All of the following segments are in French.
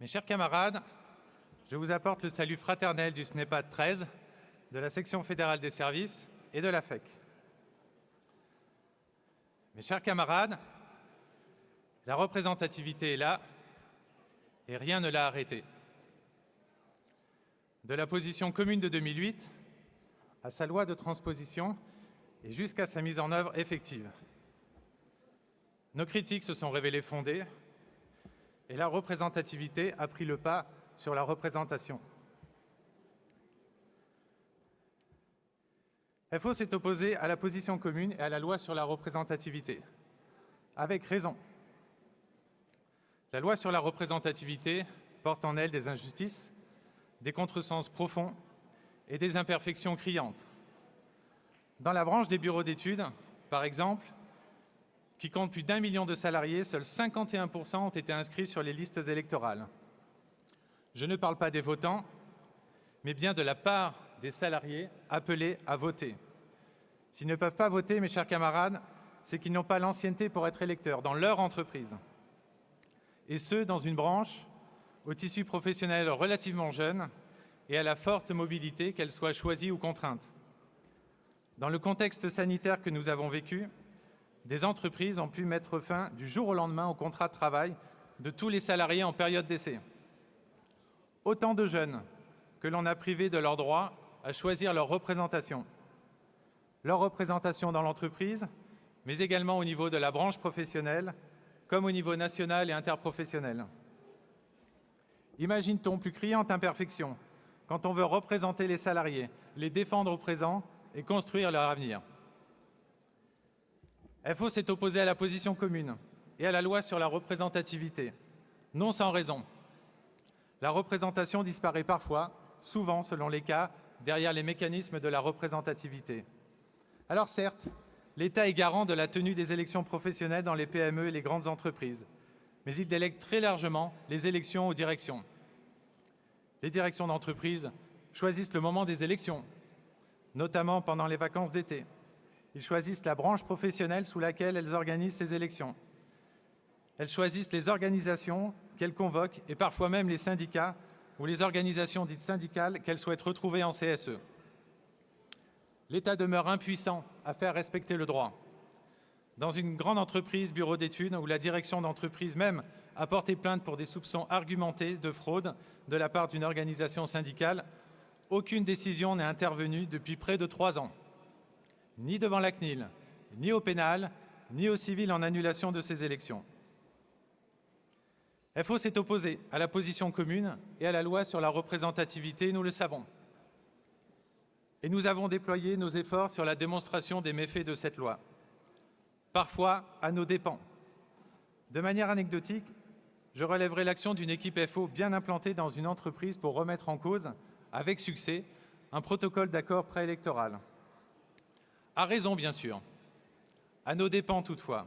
Mes chers camarades, je vous apporte le salut fraternel du SNEPAD 13, de la section fédérale des services et de la FEC. Mes chers camarades, la représentativité est là et rien ne l'a arrêtée. De la position commune de 2008 à sa loi de transposition et jusqu'à sa mise en œuvre effective. Nos critiques se sont révélées fondées et la représentativité a pris le pas sur la représentation. FO s'est opposé à la position commune et à la loi sur la représentativité, avec raison. La loi sur la représentativité porte en elle des injustices, des contresens profonds et des imperfections criantes. Dans la branche des bureaux d'études, par exemple, qui compte plus d'1 million de salariés, seuls 51% ont été inscrits sur les listes électorales. Je ne parle pas des votants, mais bien de la part des salariés appelés à voter. S'ils ne peuvent pas voter, mes chers camarades, c'est qu'ils n'ont pas l'ancienneté pour être électeurs dans leur entreprise. Et ce, dans une branche au tissu professionnel relativement jeune et à la forte mobilité, qu'elle soit choisie ou contrainte. Dans le contexte sanitaire que nous avons vécu, des entreprises ont pu mettre fin du jour au lendemain au contrat de travail de tous les salariés en période d'essai. Autant de jeunes que l'on a privés de leur droit à choisir leur représentation dans l'entreprise, mais également au niveau de la branche professionnelle, comme au niveau national et interprofessionnel. Imagine-t-on plus criante imperfection quand on veut représenter les salariés, les défendre au présent et construire leur avenir. FO s'est opposé à la position commune et à la loi sur la représentativité, non sans raison. La représentation disparaît parfois, souvent selon les cas, derrière les mécanismes de la représentativité. Alors certes, l'État est garant de la tenue des élections professionnelles dans les PME et les grandes entreprises, mais il délègue très largement les élections aux directions. Les directions d'entreprise choisissent le moment des élections, notamment pendant les vacances d'été. Ils choisissent la branche professionnelle sous laquelle elles organisent ces élections. Elles choisissent les organisations qu'elles convoquent et parfois même les syndicats ou les organisations dites syndicales qu'elles souhaitent retrouver en CSE. L'État demeure impuissant à faire respecter le droit. Dans une grande entreprise, bureau d'études, où la direction d'entreprise même a porté plainte pour des soupçons argumentés de fraude de la part d'une organisation syndicale, aucune décision n'est intervenue depuis près de 3 ans. Ni devant la CNIL, ni au pénal, ni au civil en annulation de ces élections. FO s'est opposé à la position commune et à la loi sur la représentativité, nous le savons. Et nous avons déployé nos efforts sur la démonstration des méfaits de cette loi, parfois à nos dépens. De manière anecdotique, je relèverai l'action d'une équipe FO bien implantée dans une entreprise pour remettre en cause, avec succès, un protocole d'accord préélectoral. À raison, bien sûr. À nos dépens, toutefois.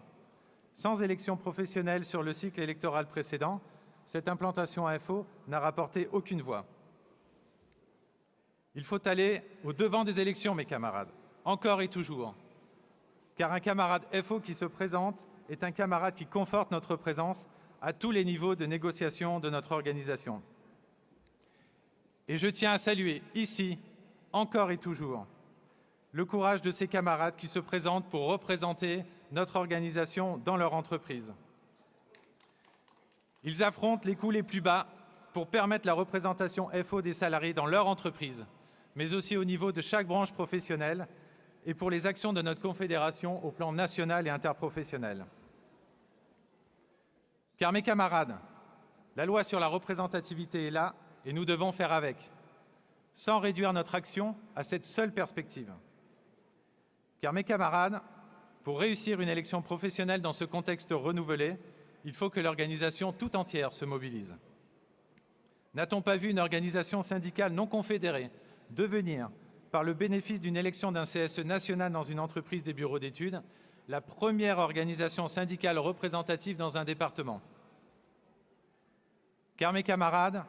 Sans élection professionnelle sur le cycle électoral précédent, cette implantation à FO n'a rapporté aucune voix. Il faut aller au-devant des élections, mes camarades, encore et toujours. Car un camarade FO qui se présente est un camarade qui conforte notre présence à tous les niveaux de négociation de notre organisation. Et je tiens à saluer ici, encore et toujours, le courage de ces camarades qui se présentent pour représenter notre organisation dans leur entreprise. Ils affrontent les coups les plus bas pour permettre la représentation FO des salariés dans leur entreprise, mais aussi au niveau de chaque branche professionnelle et pour les actions de notre confédération au plan national et interprofessionnel. Car mes camarades, la loi sur la représentativité est là et nous devons faire avec, sans réduire notre action à cette seule perspective. Car mes camarades, pour réussir une élection professionnelle dans ce contexte renouvelé, il faut que l'organisation tout entière se mobilise. N'a-t-on pas vu une organisation syndicale non confédérée devenir, par le bénéfice d'une élection d'un CSE national dans une entreprise des bureaux d'études, la première organisation syndicale représentative dans un département? Car mes camarades,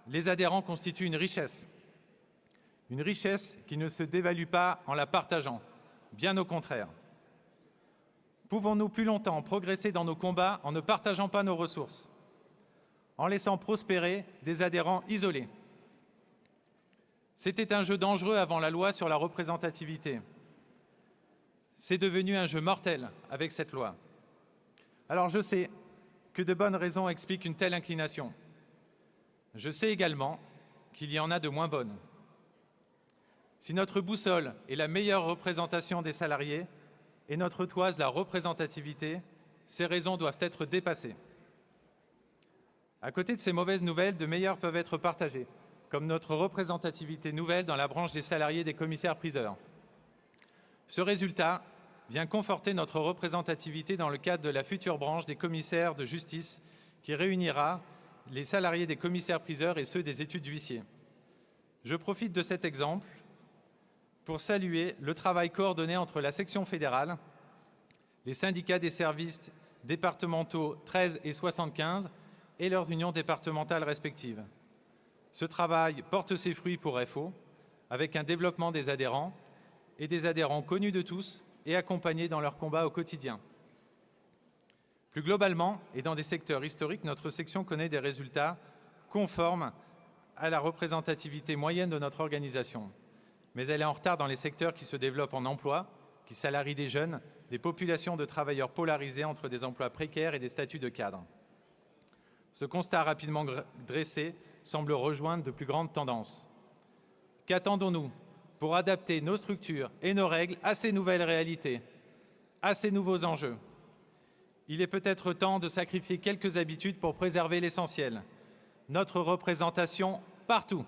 les adhérents constituent une richesse qui ne se dévalue pas en la partageant, bien au contraire. Pouvons-nous plus longtemps progresser dans nos combats en ne partageant pas nos ressources? en laissant prospérer des adhérents isolés. C'était un jeu dangereux avant la loi sur la représentativité. C'est devenu un jeu mortel avec cette loi. Alors je sais que de bonnes raisons expliquent une telle inclination. Je sais également qu'il y en a de moins bonnes. Si notre boussole est la meilleure représentation des salariés et notre toise la représentativité, ces raisons doivent être dépassées. À côté de ces mauvaises nouvelles, de meilleures peuvent être partagées, comme notre représentativité nouvelle dans la branche des salariés des commissaires-priseurs. Ce résultat vient conforter notre représentativité dans le cadre de la future branche des commissaires de justice qui réunira les salariés des commissaires-priseurs et ceux des études d'huissiers. Je profite de cet exemple pour saluer le travail coordonné entre la section fédérale, les syndicats des services départementaux 13 et 75 et leurs unions départementales respectives. Ce travail porte ses fruits pour FO, avec un développement des adhérents et des adhérents connus de tous et accompagnés dans leur combat au quotidien. Plus globalement, et dans des secteurs historiques, notre section connaît des résultats conformes à la représentativité moyenne de notre organisation. Mais elle est en retard dans les secteurs qui se développent en emploi, qui salarient des jeunes, des populations de travailleurs polarisés entre des emplois précaires et des statuts de cadre. Ce constat rapidement dressé semble rejoindre de plus grandes tendances. Qu'attendons-nous pour adapter nos structures et nos règles à ces nouvelles réalités, à ces nouveaux enjeux? Il est peut-être temps de sacrifier quelques habitudes pour préserver l'essentiel, notre représentation partout,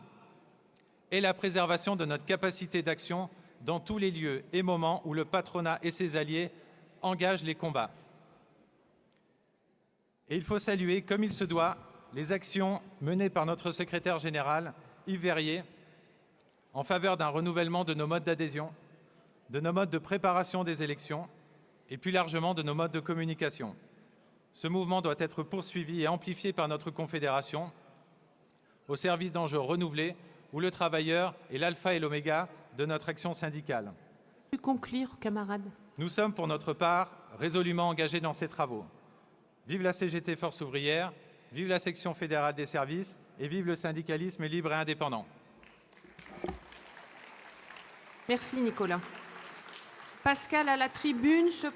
et la préservation de notre capacité d'action dans tous les lieux et moments où le patronat et ses alliés engagent les combats. Et il faut saluer, comme il se doit, les actions menées par notre secrétaire général, Yves Verrier, en faveur d'un renouvellement de nos modes d'adhésion, de nos modes de préparation des élections et plus largement de nos modes de communication. Ce mouvement doit être poursuivi et amplifié par notre confédération au service d'enjeux renouvelés où le travailleur est l'alpha et l'oméga de notre action syndicale. Conclure, camarade. Nous sommes pour notre part résolument engagés dans ces travaux. Vive la CGT Force ouvrière, vive la section fédérale des services et vive le syndicalisme libre et indépendant. Merci Nicolas. Pascal à la tribune.